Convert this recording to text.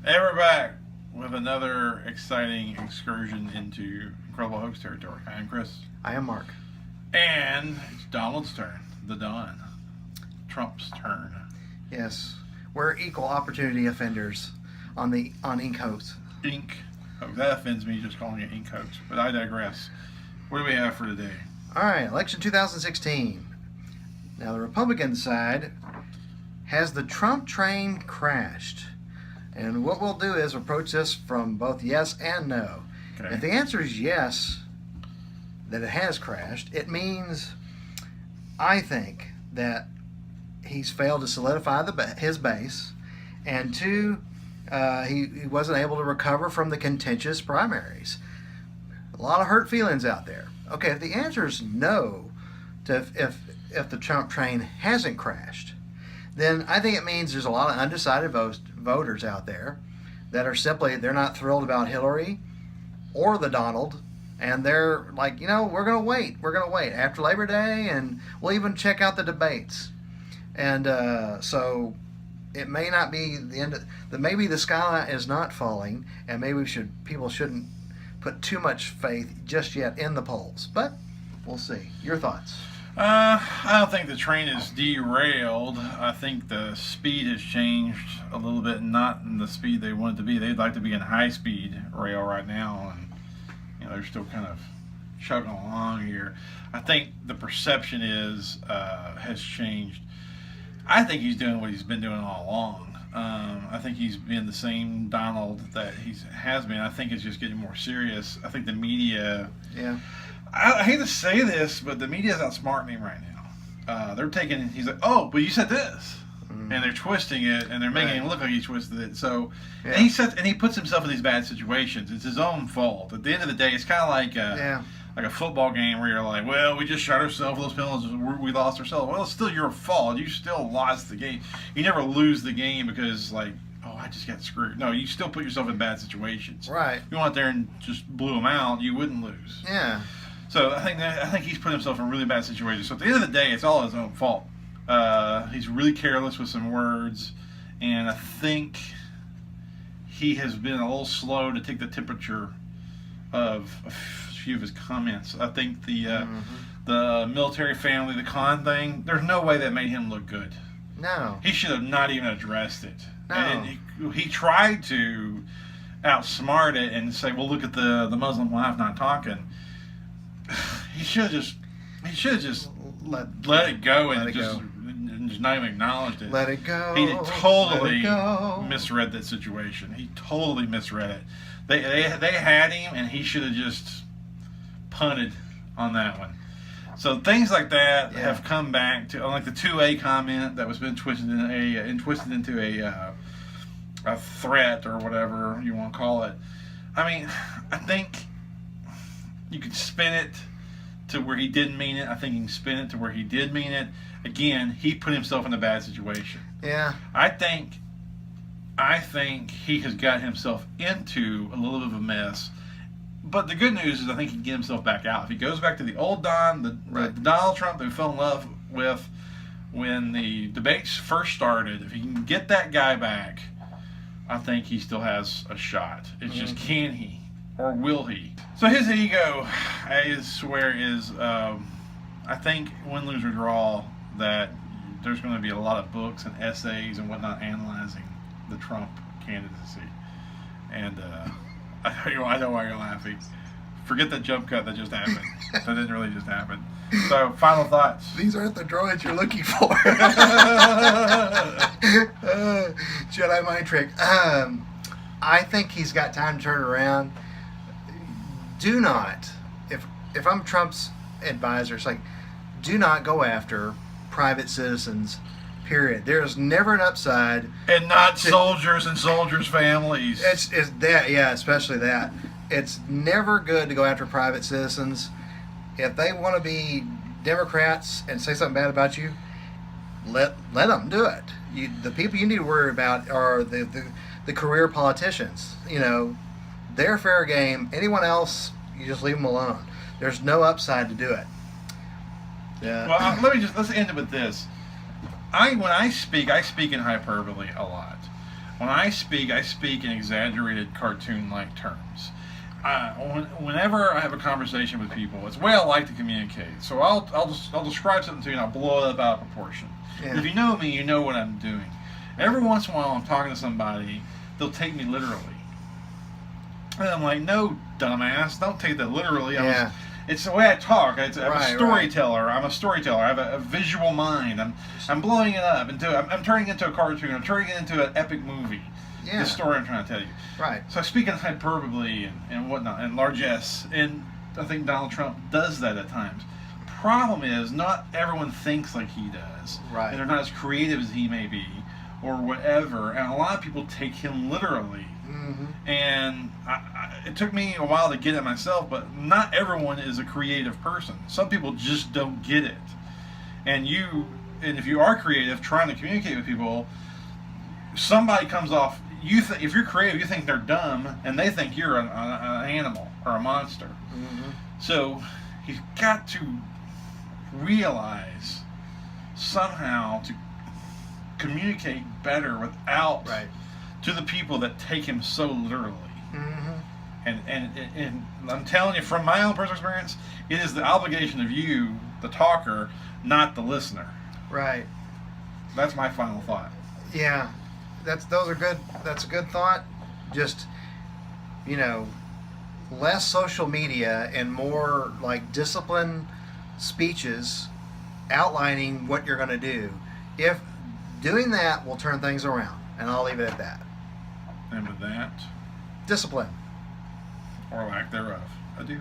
Hey, we're back with another exciting excursion into Incredible Hoax territory. I am Chris. I am Mark. And it's Donald's turn. The Don. Trump's turn. Yes, we're equal opportunity offenders on Ink Hoax. Ink Hoax. That offends me just calling it Ink Hoax. But I digress. What do we have for today? All right, election 2016. Now, the Republican side has the Trump train crashed? And what we'll do is approach this from both yes and no. Okay. If the answer is yes, that it has crashed, it means, I think, that he's failed to solidify his base, and two, he wasn't able to recover from the contentious primaries. A lot of hurt feelings out there. Okay, if the answer is no, to if the Trump train hasn't crashed, then I think it means there's a lot of undecided voters out there that are they're not thrilled about Hillary or the Donald, and they're like, we're going to wait after Labor Day, and we'll even check out the debates. And so it may not be the end maybe the sky is not falling, and maybe people shouldn't put too much faith just yet in the polls, but we'll see. Your thoughts? I don't think the train is derailed. I think the speed has changed a little bit, not in the speed they want it to be. They'd like to be in high-speed rail right now, and they're still kind of chugging along here. I think the perception has changed. I think he's doing what he's been doing all along. I think he's been the same Donald that he has been. I think it's just getting more serious. I think the media... Yeah. I hate to say this, but the media's outsmarting him right now. They're taking... He's like, oh, but you said this. Mm. And they're twisting it, and they're making him look like he twisted it. So, yeah. And he puts himself in these bad situations. It's his own fault. At the end of the day, it's kind of like a football game where you're like, well, we just shot ourselves, those penalties, we lost ourselves. Well, it's still your fault. You still lost the game. You never lose the game because, like, oh, I just got screwed. No, you still put yourself in bad situations. Right. If you went out there and just blew them out, you wouldn't lose. Yeah. So I think he's put himself in a really bad situation. So at the end of the day, it's all his own fault. He's really careless with some words, and I think he has been a little slow to take the temperature of a few of his comments. I think the military family, the Khan thing, there's no way that made him look good. No. He should have not even addressed it. No. And he tried to outsmart it and say, well, look at the Muslim wife not talking. He should have just let it go and just not even acknowledged it. Let it go. He totally misread that situation. He totally misread it. They had him, and he should have just punted on that one. So things like that have come back to, like the 2A comment that was been twisted into a threat or whatever you want to call it. I mean, I think you could spin it to where he didn't mean it. I think you can spin it to where he did mean it. Again, he put himself in a bad situation. Yeah. I think he has got himself into a little bit of a mess. But the good news is I think he can get himself back out. If he goes back to the old Don, the Donald Trump that we fell in love with when the debates first started, if he can get that guy back, I think he still has a shot. It's just, can he or will he? So his ego, I swear, is I think win, lose, or draw, that there's going to be a lot of books and essays and whatnot analyzing the Trump candidacy. And I know why you're laughing. Forget that jump cut that just happened. That didn't really just happen. So, final thoughts. These aren't the droids you're looking for. Jedi mind trick. I think he's got time to turn around. Do not, if I'm Trump's advisor, it's like, do not go after private citizens, period. There's never an upside. And not soldiers and soldiers' families. It's that, yeah, especially that. It's never good to go after private citizens. If they want to be Democrats and say something bad about you, let them do it. The people you need to worry about are the career politicians. They're fair game. Anyone else, you just leave them alone. There's no upside to do it. Yeah. Well, let's end it with this. When I speak in hyperbole a lot. When I speak in exaggerated cartoon-like terms. Whenever I have a conversation with people, it's the way I like to communicate. So I'll describe something to you and I'll blow it up out of proportion. Yeah. And if you know me, you know what I'm doing. Every once in a while, I'm talking to somebody, they'll take me literally. And I'm like, no, dumbass, don't take that literally. Yeah. It's the way I talk. I'm a Right, storyteller. I'm a storyteller. I have a visual mind. I'm blowing it up I'm turning it into a cartoon. I'm turning it into an epic movie. Yeah. The story I'm trying to tell you. Right. So I speak in hyperbole and whatnot, and largesse, and I think Donald Trump does that at times. Problem is, not everyone thinks like he does. Right. And they're not as creative as he may be, or whatever, and a lot of people take him literally. Mm-hmm. And it took me a while to get it myself, but not everyone is a creative person. Some people just don't get it. And if you are creative, trying to communicate with people, somebody comes off. If you're creative, you think they're dumb, and they think you're an animal or a monster. Mm-hmm. So he's got to realize somehow to communicate better without Right. to the people that take him so literally. Mm-hmm. And I'm telling you from my own personal experience, it is the obligation of you, the talker, not the listener. Right. That's my final thought. Yeah. Those are good. That's a good thought. Just, less social media and more like disciplined speeches outlining what you're going to do. If doing that will turn things around, and I'll leave it at that. And with that, Discipline. or lack thereof, adieu.